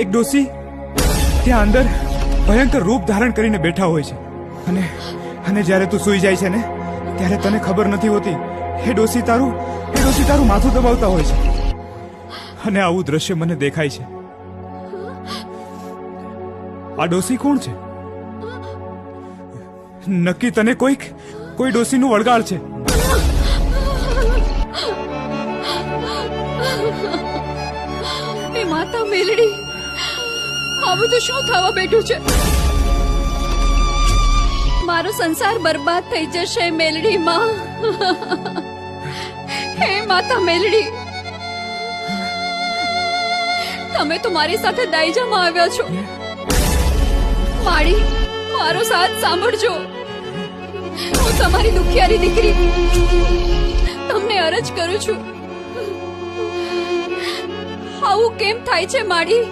એક ડોસી ત્યાં અંદર ભયંકર રૂપ ધારણ કરીને બેઠા હોય છે અને જ્યારે તું સૂઈ જાય છે ને ત્યારે તને ખબર નથી હોતી એ ડોસી તારું માથું દબાવતા હોય છે અને આવું દ્રશ્ય મને દેખાય છે. આ ડોસી કોણ છે? નક્કી તને કોઈ ડોસીનું વળગાડ છે. એ માતા મેલડી, આ બધું શું થવા બેઠું છે? મારો સંસાર બરબાદ થઈ જશે મેલડી માં. હે માતા મેલડી, તમે તો મારી સાથે દાઈજામાં આવ્યા છો. માડી, મારો સાથ સાંભળજો. હું તમારી દુખિયારી દીકરી તમને અરજ કરું છું. આવું કેમ થાય છે માડી?